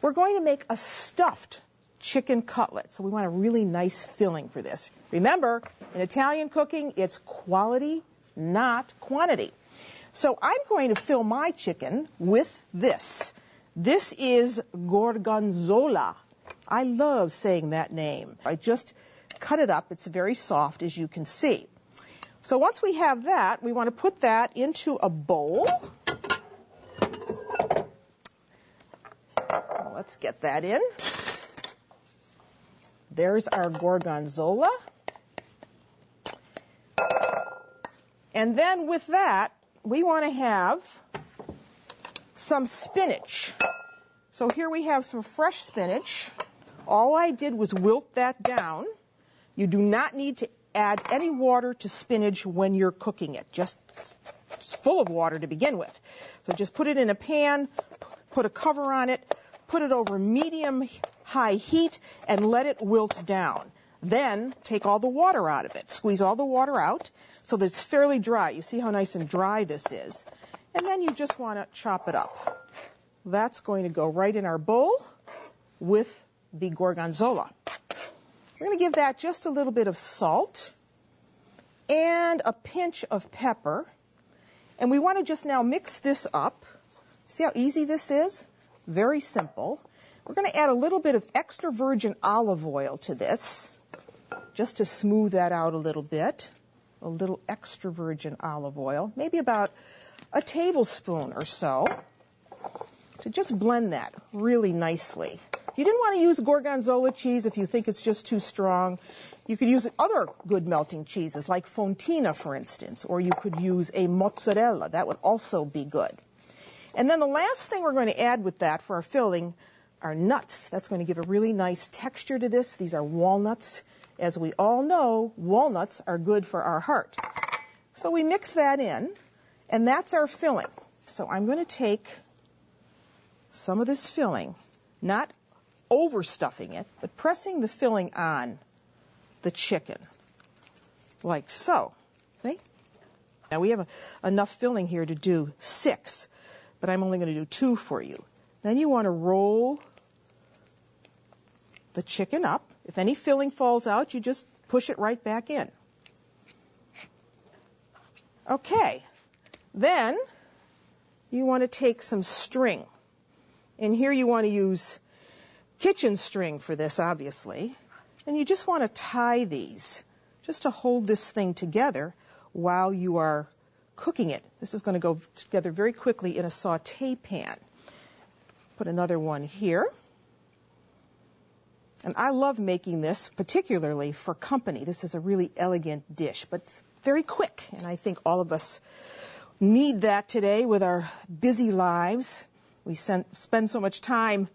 We're going to make a stuffed chicken cutlet, so we want a really nice filling for this. Remember, in Italian cooking, it's quality, not quantity. So I'm going to fill my chicken with this. This is gorgonzola. I love saying that name. I just cut it up. It's very soft, as you can see. So once we have that, we want to put that into a bowl. Let's get that in. There's our gorgonzola. And then with that, we want to have some spinach. So here we have some fresh spinach. All I did was wilt that down. You do not need to add any water to spinach when you're cooking it. Just it's full of water to begin with. So just put it in a pan, put a cover on it, put it over medium-high heat, and let it wilt down. Then take all the water out of it. Squeeze all the water out so that it's fairly dry. You see how nice and dry this is. And then you just want to chop it up. That's going to go right in our bowl with the gorgonzola. We're going to give that just a little bit of salt and a pinch of pepper. And we want to just now mix this up. See how easy this is? Very simple. We're going to add a little bit of extra virgin olive oil to this, just to smooth that out a little bit. A little extra virgin olive oil, maybe about a tablespoon or so, to just blend that really nicely. You didn't want to use gorgonzola cheese if you think it's just too strong. You could use other good melting cheeses like fontina, for instance, or you could use a mozzarella. That would also be good. And then the last thing we're going to add with that for our filling are nuts. That's going to give a really nice texture to this. These are walnuts. As we all know, walnuts are good for our heart. So we mix that in, and that's our filling. So I'm going to take some of this filling, not overstuffing it, but pressing the filling on the chicken, like so. See? Now we have enough filling here to do 6, but I'm only going to do 2 for you. Then you want to roll the chicken up. If any filling falls out, you just push it right back in. Okay. Then you want to take some string. And here you want to use kitchen string for this, obviously. And you just want to tie these just to hold this thing together while you are cooking it. This is going to go together very quickly in a saute pan. Put another one here. And I love making this, particularly for company. This is a really elegant dish, but it's very quick. And I think all of us need that today with our busy lives. We spend so much time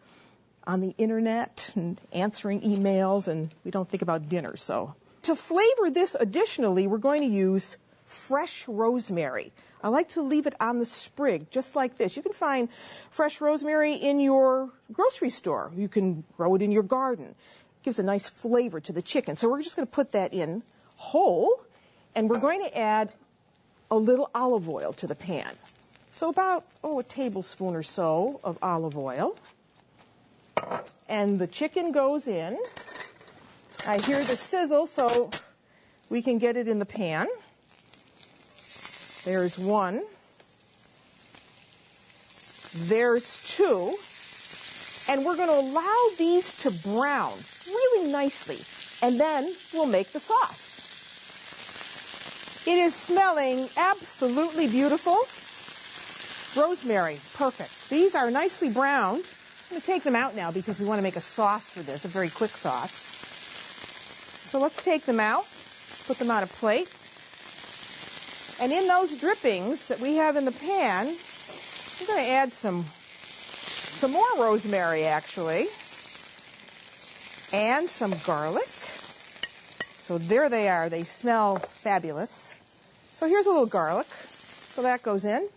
on the internet and answering emails, and we don't think about dinner. So to flavor this additionally, we're going to use fresh rosemary. I like to leave it on the sprig, just like this. You can find fresh rosemary in your grocery store. You can grow it in your garden. It gives a nice flavor to the chicken. So we're just going to put that in whole, and we're going to add a little olive oil to the pan. So about, a tablespoon or so of olive oil. And the chicken goes in. I hear the sizzle, so we can get it in the pan. There's 1. There's 2. And we're going to allow these to brown really nicely. And then we'll make the sauce. It is smelling absolutely beautiful. Rosemary, perfect. These are nicely browned. I'm going to take them out now because we want to make a sauce for this, a very quick sauce. So let's take them out, put them on a plate. And in those drippings that we have in the pan, I'm going to add some more rosemary, actually, and some garlic. So there they are. They smell fabulous. So here's a little garlic. So that goes in.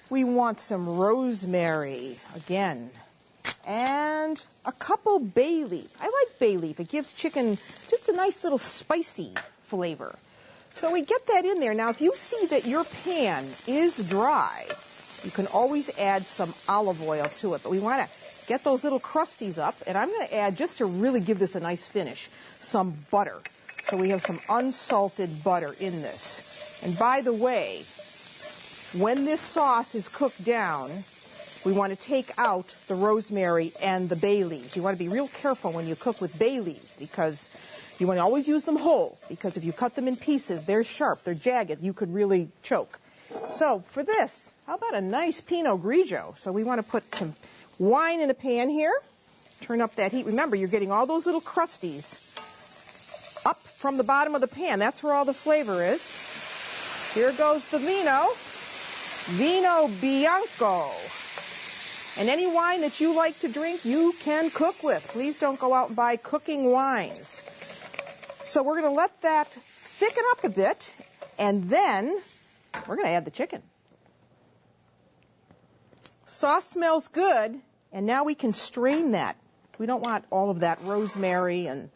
We want some rosemary, again, and a couple bay leaf. I like bay leaf. It gives chicken just a nice little spicy flavor. So we get that in there. Now, if you see that your pan is dry, you can always add some olive oil to it. But we want to get those little crusties up, and I'm going to add, just to really give this a nice finish, some butter. So we have some unsalted butter in this. And by the way, when this sauce is cooked down, we want to take out the rosemary and the bay leaves. You want to be real careful when you cook with bay leaves, because you want to always use them whole, because if you cut them in pieces, they're sharp, they're jagged, you could really choke. So for this, how about a nice Pinot Grigio? So we want to put some wine in a pan here, turn up that heat. Remember, you're getting all those little crusties up from the bottom of the pan. That's where all the flavor is. Here goes the Vino Bianco. And any wine that you like to drink, you can cook with. Please don't go out and buy cooking wines. So we're going to let that thicken up a bit, and then we're going to add the chicken. Sauce smells good, and now we can strain that. We don't want all of that rosemary and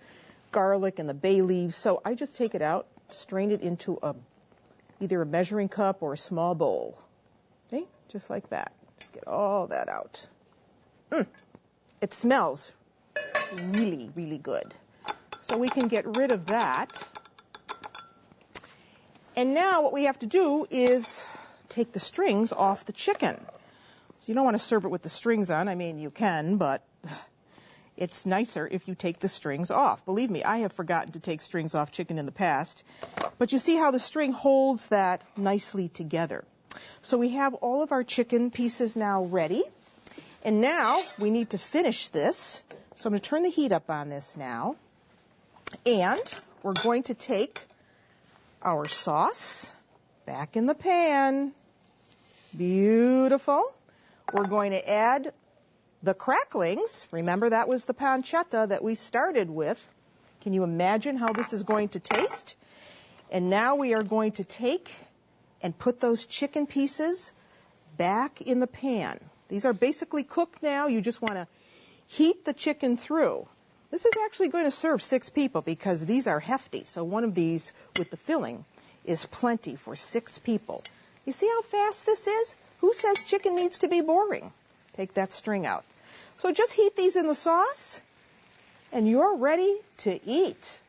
garlic and the bay leaves, so I just take it out, strain it into either a measuring cup or a small bowl. Okay, just like that. Just get all that out. It smells really, really good. So we can get rid of that. And now what we have to do is take the strings off the chicken. So you don't want to serve it with the strings on. I mean, you can, but it's nicer if you take the strings off. Believe me, I have forgotten to take strings off chicken in the past. But you see how the string holds that nicely together. So we have all of our chicken pieces now ready. And now we need to finish this. So I'm going to turn the heat up on this now. And we're going to take our sauce back in the pan. Beautiful. We're going to add the cracklings. Remember, that was the pancetta that we started with. Can you imagine how this is going to taste? And now we are going to take and put those chicken pieces back in the pan. These are basically cooked now. You just want to heat the chicken through. This is actually going to serve 6 people because these are hefty. So one of these with the filling is plenty for 6 people. You see how fast this is? Who says chicken needs to be boring? Take that string out. So just heat these in the sauce, and you're ready to eat.